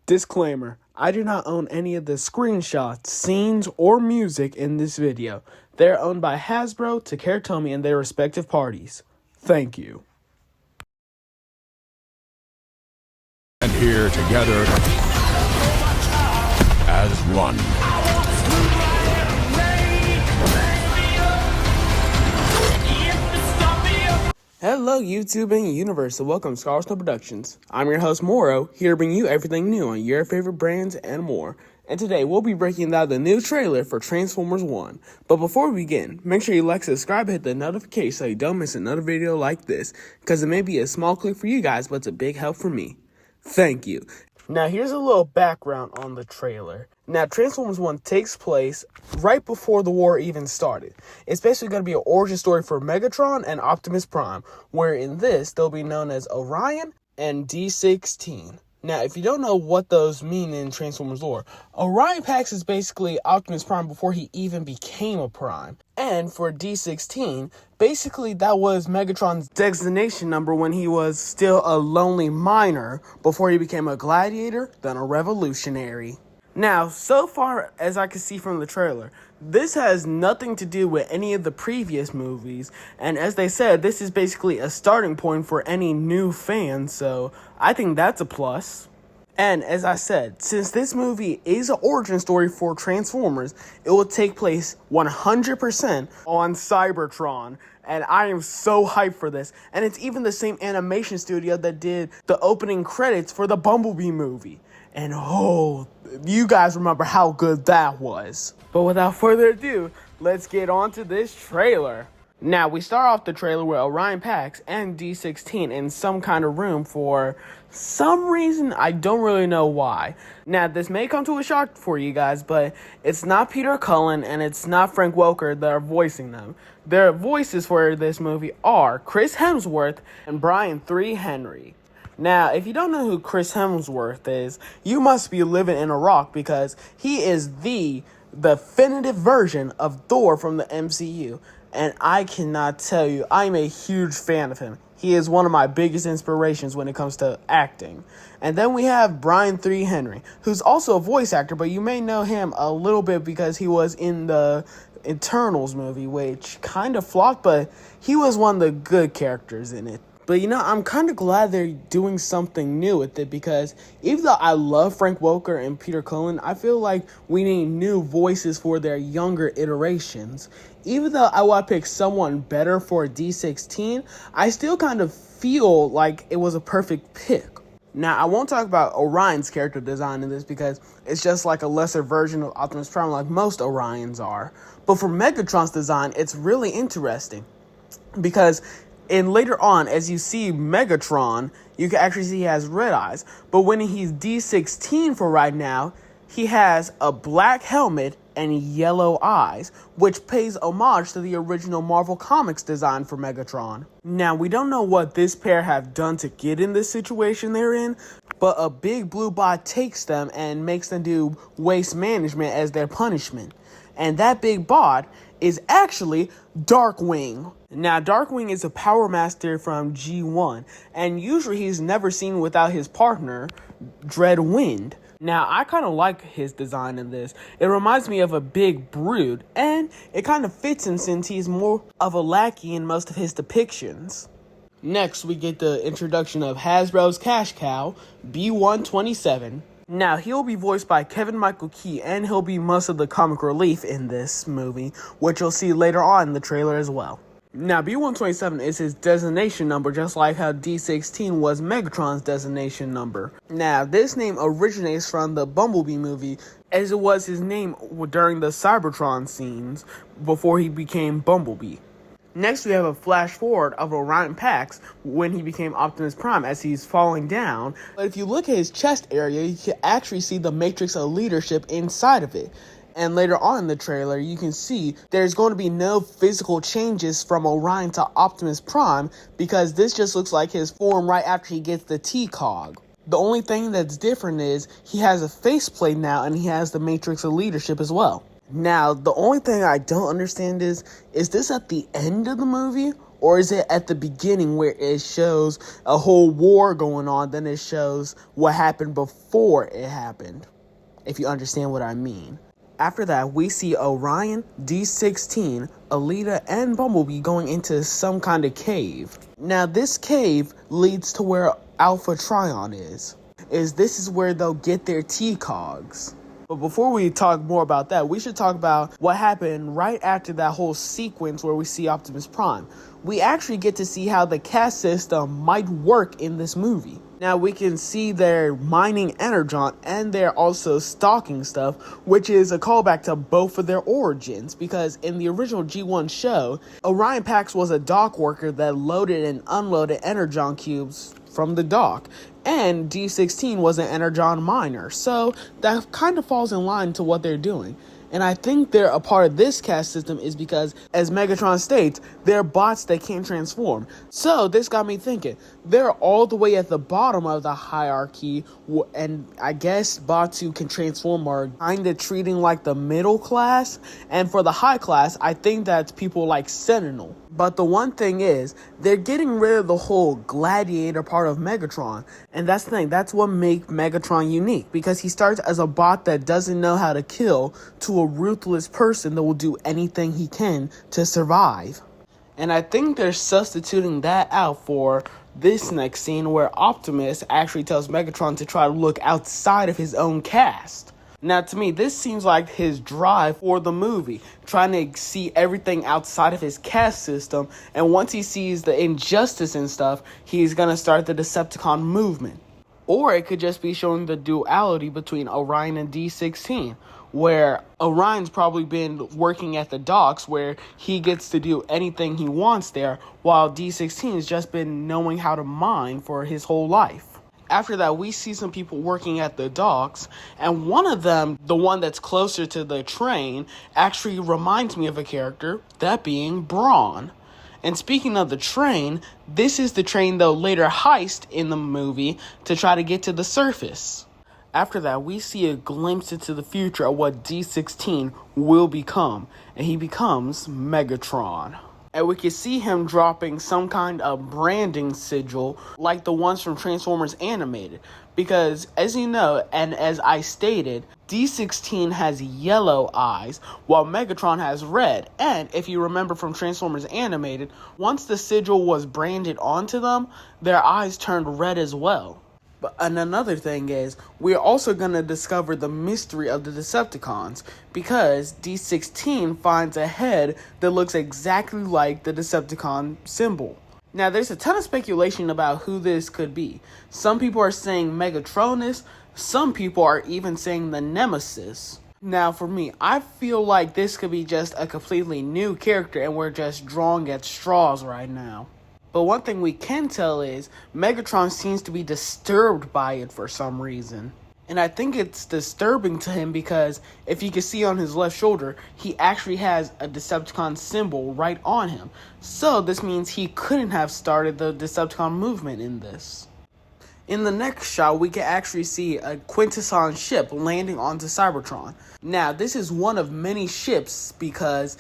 Disclaimer, I do not own any of the screenshots, scenes, or music in this video. They are owned by Hasbro, Takara and their respective parties. Thank you. And here together as one. Hello YouTube and universe, and welcome to Star Wars Productions. I'm your host Morro, here to bring you everything new on your favorite brands and more. And today we'll be breaking down the new trailer for Transformers 1. But before we begin, make sure you like, subscribe, and hit the notification so you don't miss another video like this, because it may be a small click for you guys, but it's a big help for me. Thank you. Now here's a little background on the trailer. Now Transformers 1 takes place right before the war even started. It's basically going to be an origin story for Megatron and Optimus Prime, where in this they'll be known as Orion and D16. Now, if you don't know what those mean in Transformers lore, Orion Pax is basically Optimus Prime before he even became a Prime. And for D16, basically that was Megatron's designation number when he was still a lonely miner before he became a gladiator, then a revolutionary. Now, so far as I can see from the trailer, this has nothing to do with any of the previous movies, and as they said, this is basically a starting point for any new fans, so I think that's a plus. And as I said, since this movie is an origin story for Transformers, it will take place 100% on Cybertron, and I am so hyped for this. And it's even the same animation studio that did the opening credits for the Bumblebee movie. And oh, you guys remember how good that was. But without further ado, let's get on to this trailer. Now, we start off the trailer with Orion Pax and D16 in some kind of room for some reason, I don't really know why. Now, this may come to a shock for you guys, but it's not Peter Cullen and it's not Frank Welker that are voicing them. Their voices for this movie are Chris Hemsworth and Brian 3 Henry. Now, if you don't know who Chris Hemsworth is, you must be living in a rock because he is the definitive version of Thor from the MCU. And I cannot tell you, I'm a huge fan of him. He is one of my biggest inspirations when it comes to acting. And then we have Brian 3 Henry, who's also a voice actor, but you may know him a little bit because he was in the Eternals movie, which kind of flopped, but he was one of the good characters in it. But you know, I'm kind of glad they're doing something new with it because even though I love Frank Welker and Peter Cullen, I feel like we need new voices for their younger iterations. Even though I want to pick someone better for D16, I still kind of feel like it was a perfect pick. Now, I won't talk about Orion's character design in this because it's just like a lesser version of Optimus Prime like most Orions are. But for Megatron's design, it's really interesting because and later on, as you see Megatron, you can actually see he has red eyes. But when he's D16 for right now, he has a black helmet and yellow eyes, which pays homage to the original Marvel Comics design for Megatron. Now, we don't know what this pair have done to get in this situation they're in, but a big blue bot takes them and makes them do waste management as their punishment. And that big bot is actually Darkwing. Now, Darkwing is a Power Master from G1, and usually he's never seen without his partner, Dreadwind. Now, I kind of like his design in this. It reminds me of a big brood, and it kind of fits him since he's more of a lackey in most of his depictions. Next, we get the introduction of Hasbro's cash cow, B127. Now, he'll be voiced by Kevin Michael Key, and he'll be most of the comic relief in this movie, which you'll see later on in the trailer as well. Now, B127 is his designation number, just like how D16 was Megatron's designation number. Now, this name originates from the Bumblebee movie, as it was his name during the Cybertron scenes before he became Bumblebee. Next, we have a flash forward of Orion Pax when he became Optimus Prime as he's falling down. But if you look at his chest area, you can actually see the matrix of leadership inside of it. And later on in the trailer, you can see there's going to be no physical changes from Orion to Optimus Prime because this just looks like his form right after he gets the T-Cog. The only thing that's different is he has a faceplate now and he has the matrix of leadership as well. Now, the only thing I don't understand is this at the end of the movie Or is it at the beginning where it shows a whole war going on, then it shows what happened before it happened, if you understand what I mean? After that, we see Orion, D16, Alita, and Bumblebee going into some kind of cave. Now, this cave leads to where Alpha Trion is. This is where they'll get their T-Cogs. But before we talk more about that, we should talk about what happened right after that whole sequence where we see Optimus Prime. We actually get to see how the caste system might work in this movie. Now we can see they're mining Energon and they're also stalking stuff, which is a callback to both of their origins, because in the original G1 show, Orion Pax was a dock worker that loaded and unloaded Energon cubes from the dock, and D16 was an Energon miner, so that kind of falls in line to what they're doing. And I think they're a part of this caste system is because, as Megatron states, they're bots that can't transform. So this got me thinking, they're all the way at the bottom of the hierarchy, and I guess bots who can transform are kind of treating like the middle class. And for the high class, I think that's people like Sentinel. But the one thing is, they're getting rid of the whole gladiator part of Megatron. And that's the thing, that's what makes Megatron unique. Because he starts as a bot that doesn't know how to kill to a ruthless person that will do anything he can to survive. And I think they're substituting that out for this next scene where Optimus actually tells Megatron to try to look outside of his own caste. Now, to me, this seems like his drive for the movie, trying to see everything outside of his caste system, and once he sees the injustice and stuff, he's gonna start the Decepticon movement. Or it could just be showing the duality between Orion and D16, where Orion's probably been working at the docks where he gets to do anything he wants there, while D16's just been knowing how to mine for his whole life. After that, we see some people working at the docks, and one of them, the one that's closer to the train, actually reminds me of a character, that being Brawn. And speaking of the train, this is the train they'll later heist in the movie to try to get to the surface. After that, we see a glimpse into the future of what D16 will become, and he becomes Megatron. And we can see him dropping some kind of branding sigil like the ones from Transformers Animated. Because, as you know, and as I stated, D16 has yellow eyes, while Megatron has red. And if you remember from Transformers Animated, once the sigil was branded onto them, their eyes turned red as well. And another thing is, we're also going to discover the mystery of the Decepticons, because D16 finds a head that looks exactly like the Decepticon symbol. Now, there's a ton of speculation about who this could be. Some people are saying Megatronus, some people are even saying the Nemesis. Now, for me, I feel like this could be just a completely new character and we're just drawing at straws right now. But one thing we can tell is Megatron seems to be disturbed by it for some reason. And I think it's disturbing to him because if you can see on his left shoulder, he actually has a Decepticon symbol right on him. So this means he couldn't have started the Decepticon movement in this. In the next shot, we can actually see a Quintesson ship landing onto Cybertron. Now, this is one of many ships because,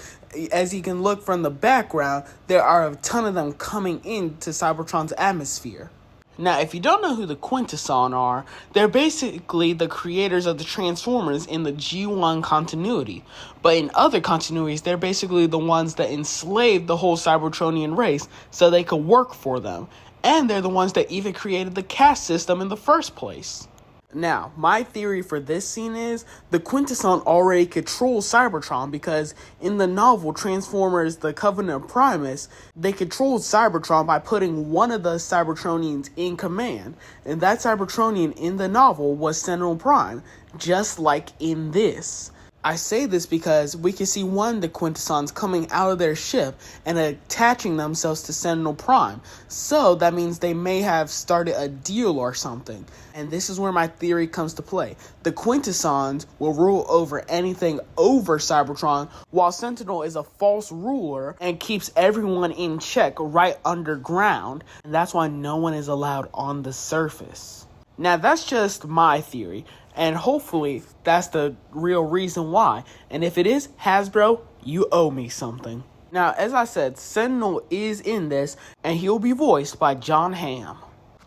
as you can look from the background, there are a ton of them coming into Cybertron's atmosphere. Now, if you don't know who the Quintesson are, they're basically the creators of the Transformers in the G1 continuity. But in other continuities, they're basically the ones that enslaved the whole Cybertronian race so they could work for them. And they're the ones that even created the caste system in the first place. Now, my theory for this scene is the Quintesson already controls Cybertron because in the novel Transformers The Covenant of Primus, they controlled Cybertron by putting one of the Cybertronians in command. And that Cybertronian in the novel was Sentinel Prime, just like in this. I say this because we can see one of the Quintessons coming out of their ship and attaching themselves to Sentinel Prime. So that means they may have started a deal or something. And this is where my theory comes to play. The Quintessons will rule over anything over Cybertron, while Sentinel is a false ruler and keeps everyone in check right underground. And that's why no one is allowed on the surface. Now, that's just my theory, and hopefully that's the real reason why. And if it is, Hasbro, you owe me something. Now, as I said, Sentinel is in this, and he'll be voiced by John Hamm.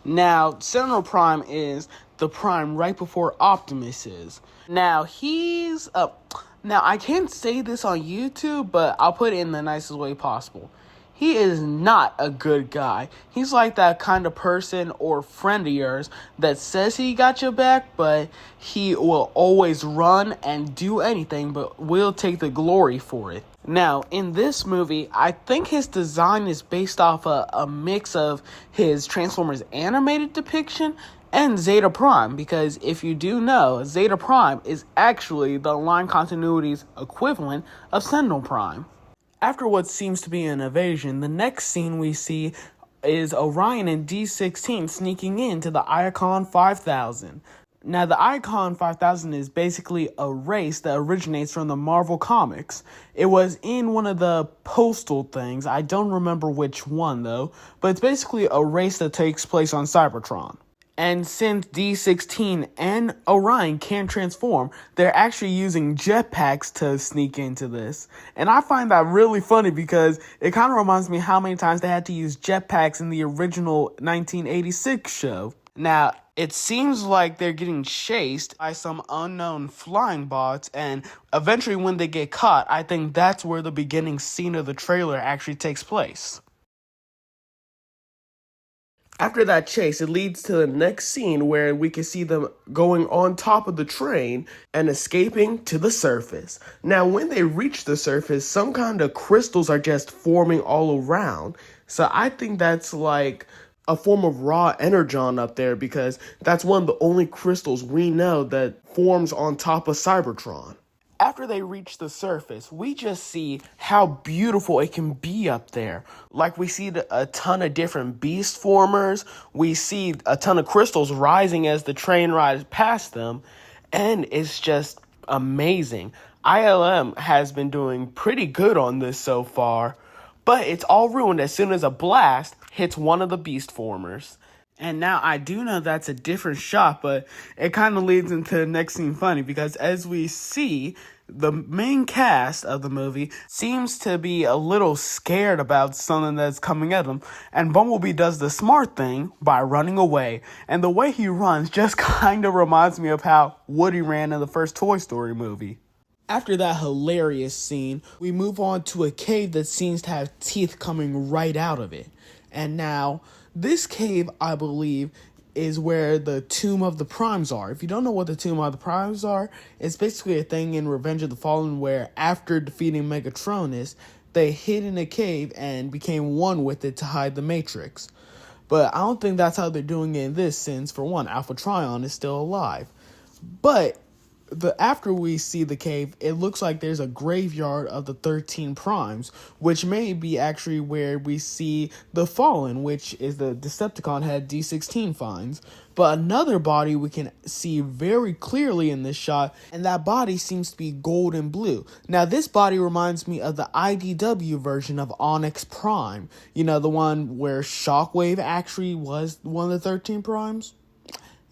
Now, Sentinel Prime is the Prime right before Optimus is. Now, now, I can't say this on YouTube, but I'll put it in the nicest way possible. He is not a good guy. He's like that kind of person or friend of yours that says he got your back, but he will always run and do anything, but will take the glory for it. Now, in this movie, I think his design is based off a mix of his Transformers animated depiction and Zeta Prime, because if you do know, Zeta Prime is actually the line continuity's equivalent of Sentinel Prime. After what seems to be an evasion, the next scene we see is Orion and D16 sneaking into the Icon 5000. Now, the Icon 5000 is basically a race that originates from the Marvel Comics. It was in one of the postal things. I don't remember which one, though. But it's basically a race that takes place on Cybertron. And since D16 and Orion can't transform, they're actually using jetpacks to sneak into this. And I find that really funny because it kind of reminds me how many times they had to use jetpacks in the original 1986 show. Now, it seems like they're getting chased by some unknown flying bots, and eventually when they get caught, I think that's where the beginning scene of the trailer actually takes place. After that chase, it leads to the next scene where we can see them going on top of the train and escaping to the surface. Now, when they reach the surface, some kind of crystals are just forming all around. So I think that's like a form of raw energon up there, because that's one of the only crystals we know that forms on top of Cybertron. After they reach the surface, we just see how beautiful it can be up there. Like, we see a ton of different beast formers. We see a ton of crystals rising as the train rides past them. And it's just amazing. ILM has been doing pretty good on this so far. But it's all ruined as soon as a blast hits one of the beast formers. And now I do know that's a different shot, but it kind of leads into the next scene funny, because as we see, the main cast of the movie seems to be a little scared about something that's coming at them, and Bumblebee does the smart thing by running away. And the way he runs just kind of reminds me of how Woody ran in the first Toy Story movie. After that hilarious scene, we move on to a cave that seems to have teeth coming right out of it. And now, this cave, I believe, is where the Tomb of the Primes are. If you don't know what the Tomb of the Primes are, it's basically a thing in Revenge of the Fallen where, after defeating Megatronus, they hid in a cave and became one with it to hide the Matrix. But I don't think that's how they're doing it in this, since, for one, Alpha Trion is still alive. But after we see the cave, it looks like there's a graveyard of the 13 Primes, which may be actually where we see the Fallen, which is the Decepticon head D16 finds. But another body we can see very clearly in this shot, and that body seems to be gold and blue. Now, this body reminds me of the IDW version of Onyx Prime. You know, the one where Shockwave actually was one of the 13 Primes?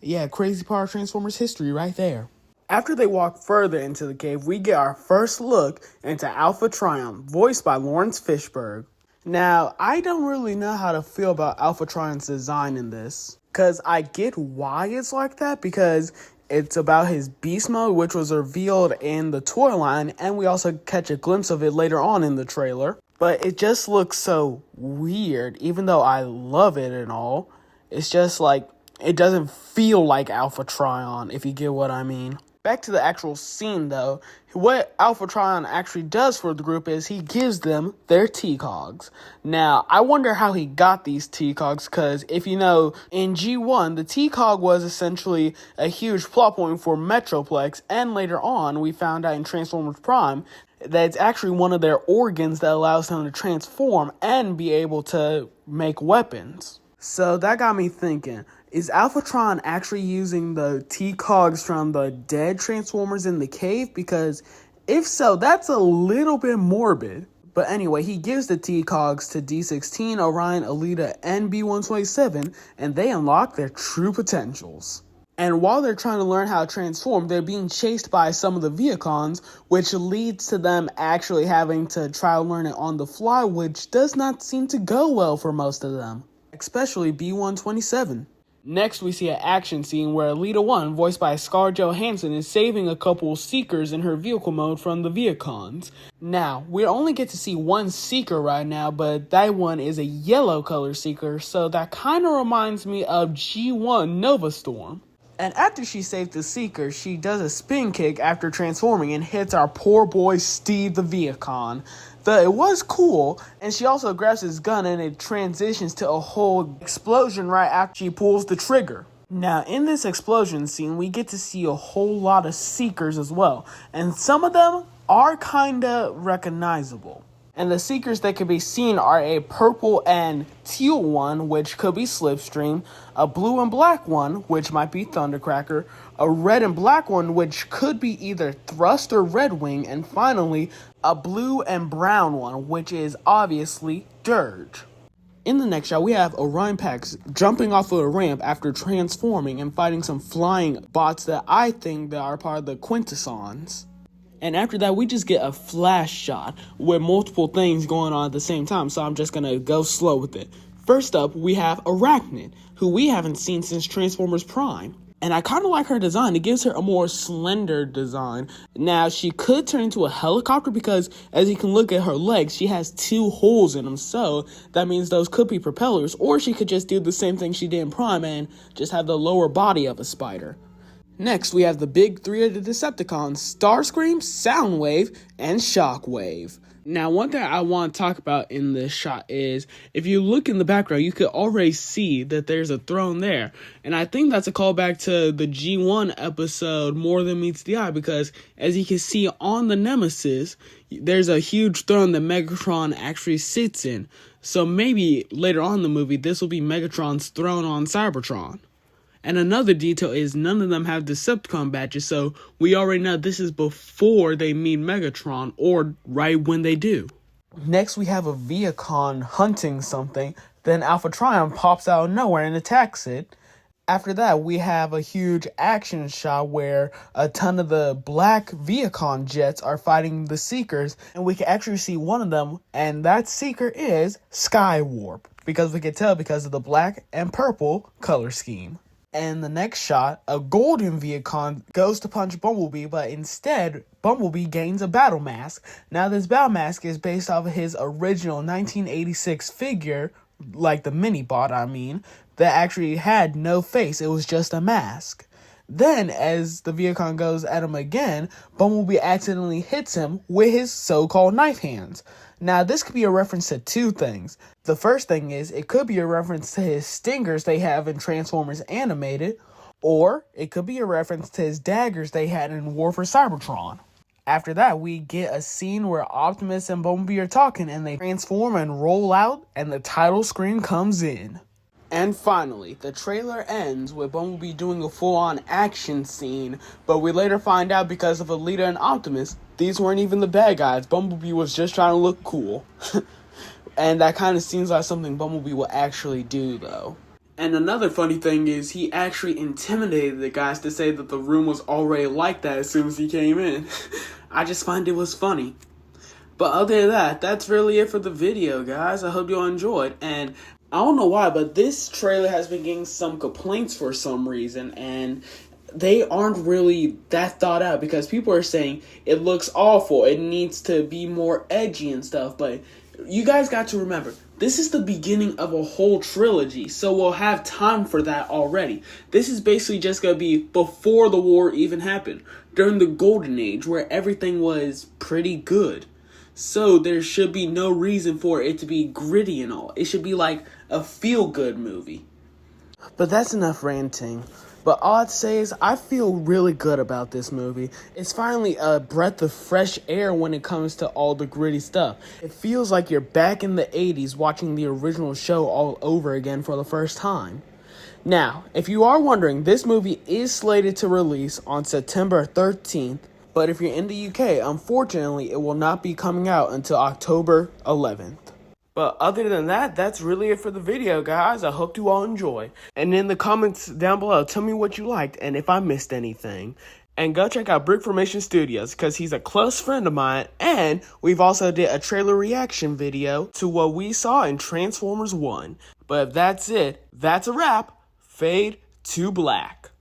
Yeah, crazy Power Transformers history right there. After they walk further into the cave, we get our first look into Alpha Trion, voiced by Lawrence Fishburne. Now, I don't really know how to feel about Alpha Trion's design in this, because I get why it's like that, because it's about his beast mode, which was revealed in the toy line, and we also catch a glimpse of it later on in the trailer. But it just looks so weird, even though I love it and all. It's just like, it doesn't feel like Alpha Trion, if you get what I mean. Back to the actual scene, though, what Alpha Trion actually does for the group is he gives them their T-Cogs. Now, I wonder how he got these T-Cogs, because if you know, in G1, the T-Cog was essentially a huge plot point for Metroplex, and later on, we found out in Transformers Prime that it's actually one of their organs that allows them to transform and be able to make weapons. So that got me thinking, is Alpha Trion actually using the T-Cogs from the dead Transformers in the cave? Because if so, that's a little bit morbid. But anyway, he gives the T-Cogs to D16, Orion, Alita, and B-127, and they unlock their true potentials. And while they're trying to learn how to transform, they're being chased by some of the Viacons, which leads to them actually having to try to learn it on the fly, which does not seem to go well for most of them, especially B-127. Next, we see an action scene where Alita 1, voiced by Scarlett Johansson, is saving a couple Seekers in her vehicle mode from the Viacons. Now, we only get to see one Seeker right now, but that one is a yellow color Seeker, so that kind of reminds me of G1 Nova Storm. And after she saves the Seeker, she does a spin kick after transforming and hits our poor boy Steve the Viacon. It was cool, and she also grabs his gun and it transitions to a whole explosion right after she pulls the trigger. Now, in this explosion scene, we get to see a whole lot of Seekers as well, and some of them are kinda recognizable. And the Seekers that can be seen are a purple and teal one, which could be Slipstream, a blue and black one, which might be Thundercracker, a red and black one, which could be either Thrust or Redwing, and finally, a blue and brown one, which is obviously Dirge. In the next shot, we have Orion Pax jumping off of a ramp after transforming and fighting some flying bots that I think that are part of the Quintessons. And after that, we just get a flash shot with multiple things going on at the same time, so I'm just gonna go slow with it. First up, we have Arachnid, who we haven't seen since Transformers Prime. And I kind of like her design. It gives her a more slender design. Now, she could turn into a helicopter because, as you can look at her legs, she has 2 holes in them. So, that means those could be propellers. Or she could just do the same thing she did in Prime and just have the lower body of a spider. Next, we have the big 3 of the Decepticons, Starscream, Soundwave, and Shockwave. Now, one thing I want to talk about in this shot is, if you look in the background, you could already see that there's a throne there. And I think that's a callback to the G1 episode, More Than Meets the Eye, because as you can see on the Nemesis, there's a huge throne that Megatron actually sits in. So maybe later on in the movie, this will be Megatron's throne on Cybertron. And another detail is none of them have Decepticon badges, so we already know this is before they meet Megatron, or right when they do. Next, we have a Viacon hunting something, then Alpha Trion pops out of nowhere and attacks it. After that, we have a huge action shot where a ton of the black Viacon jets are fighting the Seekers, and we can actually see one of them, and that Seeker is Skywarp, because we can tell because of the black and purple color scheme. And the next shot, a golden Viacon goes to punch Bumblebee, but instead, Bumblebee gains a battle mask. Now, this battle mask is based off of his original 1986 figure, like the mini-bot, that actually had no face. It was just a mask. Then, as the Viacon goes at him again, Bumblebee accidentally hits him with his so-called knife hands. Now, this could be a reference to 2 things. The first thing is, it could be a reference to his stingers they have in Transformers Animated, or it could be a reference to his daggers they had in War for Cybertron. After that, we get a scene where Optimus and Bumblebee are talking, and they transform and roll out, and the title screen comes in. And finally, the trailer ends with Bumblebee doing a full-on action scene, but we later find out because of Alita and Optimus, these weren't even the bad guys. Bumblebee was just trying to look cool. And that kind of seems like something Bumblebee will actually do, though. And another funny thing is, he actually intimidated the guys to say that the room was already like that as soon as he came in. I just find it was funny. But other than that, that's really it for the video, guys. I hope you all enjoyed. And I don't know why, but this trailer has been getting some complaints for some reason, and they aren't really that thought out because people are saying it looks awful, it needs to be more edgy and stuff, but you guys got to remember, this is the beginning of a whole trilogy, so we'll have time for that already. This is basically just going to be before the war even happened, during the golden age where everything was pretty good. So there should be no reason for it to be gritty and all. It should be like a feel-good movie. But that's enough ranting. But all I'd say is I feel really good about this movie. It's finally a breath of fresh air when it comes to all the gritty stuff. It feels like you're back in the 80s watching the original show all over again for the first time. Now, if you are wondering, this movie is slated to release on September 13th. But if you're in the UK, unfortunately, it will not be coming out until October 11th. But other than that, that's really it for the video, guys. I hope you all enjoy. And in the comments down below, tell me what you liked and if I missed anything. And go check out Brick Formation Studios because he's a close friend of mine. And we've also did a trailer reaction video to what we saw in Transformers 1. But if that's it, that's a wrap. Fade to black.